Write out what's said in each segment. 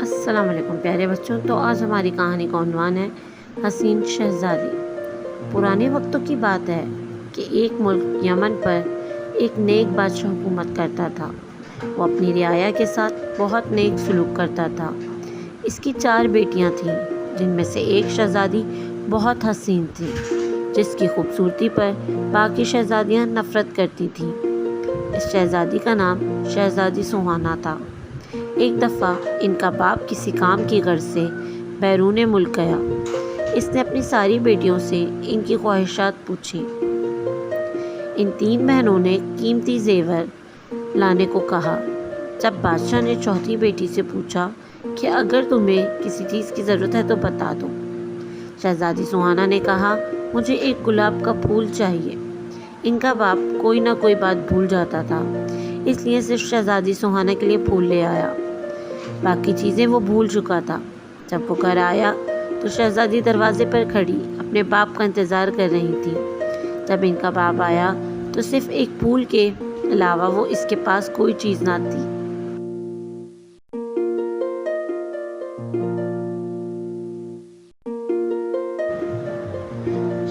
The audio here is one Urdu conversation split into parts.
السلام علیکم پیارے بچوں، تو آج ہماری کہانی کا عنوان ہے حسین شہزادی۔ پرانے وقتوں کی بات ہے کہ ایک ملک یمن پر ایک نیک بادشاہ حکومت کرتا تھا۔ وہ اپنی رعایا کے ساتھ بہت نیک سلوک کرتا تھا۔ اس کی 4 بیٹیاں تھیں، جن میں سے ایک شہزادی بہت حسین تھی، جس کی خوبصورتی پر باقی شہزادیاں نفرت کرتی تھیں۔ اس شہزادی کا نام شہزادی سہانا تھا۔ ایک دفعہ ان کا باپ کسی کام کی غرض سے بیرون ملک گیا۔ اس نے اپنی ساری بیٹیوں سے ان کی خواہشات پوچھی۔ ان 3 بہنوں نے قیمتی زیور لانے کو کہا۔ جب بادشاہ نے چوتھی بیٹی سے پوچھا کہ اگر تمہیں کسی چیز کی ضرورت ہے تو بتا دو، شہزادی سہانا نے کہا مجھے ایک گلاب کا پھول چاہیے۔ ان کا باپ کوئی نہ کوئی بات بھول جاتا تھا، اس لیے صرف شہزادی سہانا کے لیے پھول لے آیا۔ باقی چیزیں وہ بھول چکا تھا۔ جب وہ گھر آیا تو شہزادی دروازے پر کھڑی اپنے باپ کا انتظار کر رہی تھی۔ جب ان کا باپ آیا تو صرف ایک پھول کے علاوہ وہ اس کے پاس کوئی چیز نہ تھی۔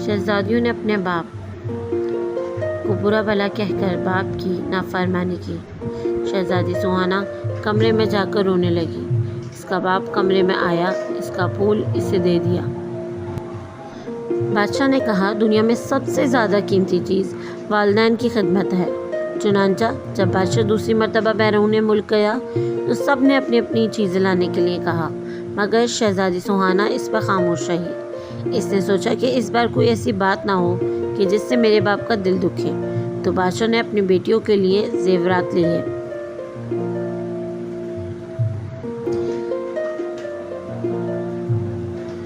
شہزادیوں نے اپنے باپ کو برا بھلا کہہ کر باپ کی نافرمانی کی۔ شہزادی سہانا کمرے میں جا کر رونے لگی۔ اس کا باپ کمرے میں آیا، اس کا پھول اسے دے دیا۔ بادشاہ نے کہا دنیا میں سب سے زیادہ قیمتی چیز والدین کی خدمت ہے۔ چنانچہ جب بادشاہ دوسری مرتبہ بیرون ملک گیا تو سب نے اپنی اپنی چیزیں لانے کے لیے کہا، مگر شہزادی سہانا اس پر خاموش رہی۔ اس نے سوچا کہ اس بار کوئی ایسی بات نہ ہو کہ جس سے میرے باپ کا دل دکھے، تو بادشاہ نے اپنی بیٹیوں کے لیے زیورات لیے۔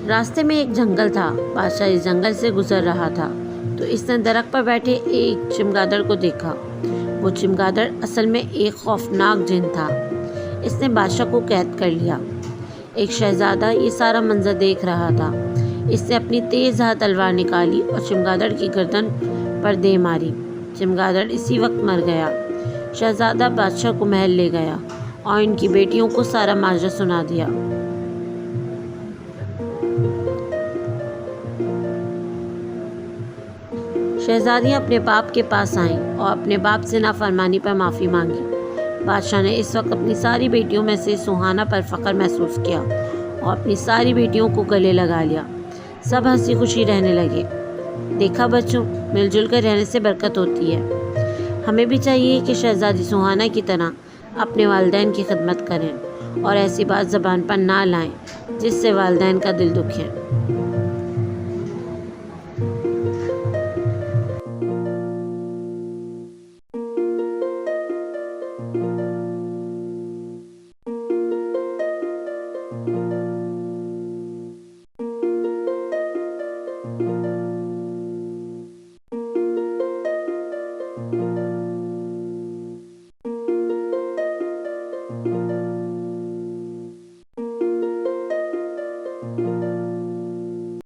راستے میں ایک جنگل تھا۔ بادشاہ اس جنگل سے گزر رہا تھا تو اس نے درخت پر بیٹھے ایک چمگادڑ کو دیکھا۔ وہ چمگادڑ اصل میں ایک خوفناک جن تھا۔ اس نے بادشاہ کو قید کر لیا۔ ایک شہزادہ یہ سارا منظر دیکھ رہا تھا۔ اس نے اپنی تیز دھار تلوار نکالی اور چمگادڑ کی گردن پر دے ماری۔ چمگادڑ اسی وقت مر گیا۔ شہزادہ بادشاہ کو محل لے گیا اور ان کی بیٹیوں کو سارا ماجرا سنا دیا۔ شہزادیاں اپنے باپ کے پاس آئیں اور اپنے باپ سے نافرمانی پر معافی مانگی۔ بادشاہ نے اس وقت اپنی ساری بیٹیوں میں سے سہانا پر فخر محسوس کیا اور اپنی ساری بیٹیوں کو گلے لگا لیا۔ سب ہنسی خوشی رہنے لگے۔ دیکھا بچوں، مل جل کر رہنے سے برکت ہوتی ہے۔ ہمیں بھی چاہیے کہ شہزادی سہانا کی طرح اپنے والدین کی خدمت کریں اور ایسی بات زبان پر نہ لائیں جس سے والدین کا دل دکھے۔